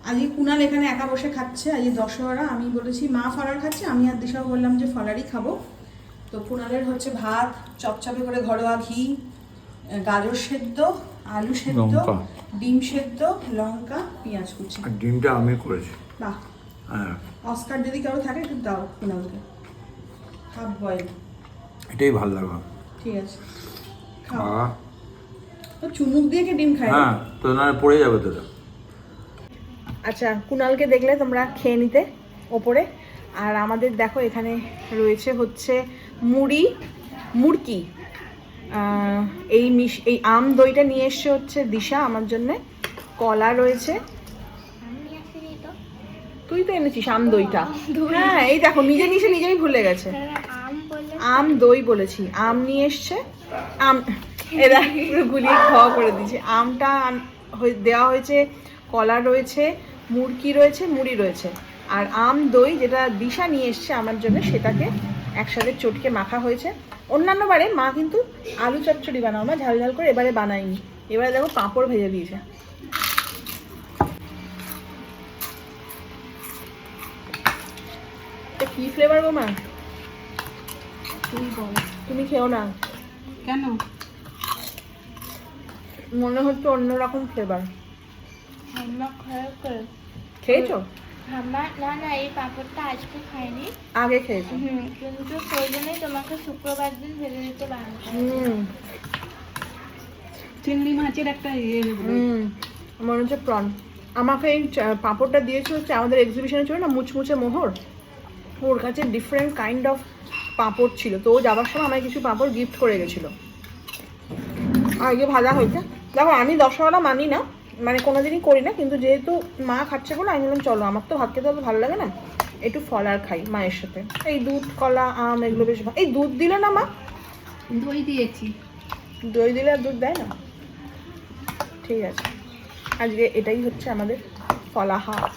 আজকে কুনাল এখানে একা বসে খাচ্ছে, আজকে দশহরা। আমি বলেছি মা ফলার খাচ্ছে, আমি আর দিশাও বললাম যে ফলারই খাবো। তো কুনালের হচ্ছে ভাত, চপচপে করে ঘরোয়া ঘি, গাজর সেদ্ধ, আলু সেদ্ধ, ডিম সেদ্ধ, লঙ্কা, পেঁয়াজ কুচি। আর ডিমটা আমি করেছি। বাহ, হ্যাঁ, অস্কার যদি কারো থাকে একটু দাও কুনালকে, হাফ বয়েল। এটাই ভালো লাগবে। ঠিক আছে, খাও। তো চুমুক দিয়ে কি ডিম খায়? হ্যাঁ, তো না পড়ে যাবে তো। আচ্ছা, কুনালকে দেখলে তোমরা খেয়ে নিতে ওপরে। আর আমাদের দেখো এখানে রয়েছে হচ্ছে মুড়কি। এই আম দইটা নিয়ে এসছে হচ্ছে দিশা আমার জন্য। কলা রয়েছে, তুই তো এনেছিস আম দইটা। হ্যাঁ, এই দেখো নিজে নিজেই ভুলে গেছে। আম দই বলেছি, আম নিয়ে এসছে। আম এরা গুলিয়ে খাওয়া করে দিয়েছে। আমটা দেওয়া হয়েছে, কলা রয়েছে, মুড়কি রয়েছে, মুড়ি রয়েছে, আর আম দই যেটা দিশা নিয়ে এসছে আমার জন্য সেটাকে একসাথে চটকে মাখা হয়েছে। অন্যান্য বারে মা কিন্তু আলু চচ্চড়ি বানাও, মা ঝাল ঝাল করে, এবারে বানাইনি। এবারে দেখো পাঁপড় ভেজে দিয়েছে। কি ফ্লেভার গো মা? তুমি খেও না কেন? মনে হচ্ছে অন্যরকম ফ্লেভার। খেয়েছো? না এই পাঁপড়টা আজকে খাইনি, আগে খেয়েছো? কিন্তু সেই জন্যই তোমাকে শুক্রবার দিন ভেজে দিতে বারণ। চিংড়ি মাছের একটা মনে হচ্ছে প্রন। আমাকে এই পাঁপড়টা দিয়েছে হচ্ছে আমাদের এক্সিবিশনে ছিল না মুচমুচে মোহর, ওর কাছে ডিফারেন্ট কাইন্ড অফ পাঁপড় ছিল। তো ও যাবার সময় আমায় কিছু পাঁপড় গিফট করে গেছিলো। আর ইয়ে ভাজা হয়েছে। দেখো আমি দশহরা মানি না, মানে কোনোদিনই করি না, কিন্তু যেহেতু মা খাচ্ছে বলে আমি বললাম চলো, আমার তো ভাত খেতে অত ভালো লাগে না, একটু ফল আর খাই মায়ের সাথে। এই দুধ, কলা, আম এগুলো বেশ। এই দুধ দিলে না মা? দই দিয়েছি। দই দিলে আর দুধ দেয় না? ঠিক আছে, আজকে এটাই হচ্ছে আমাদের ফলাহার।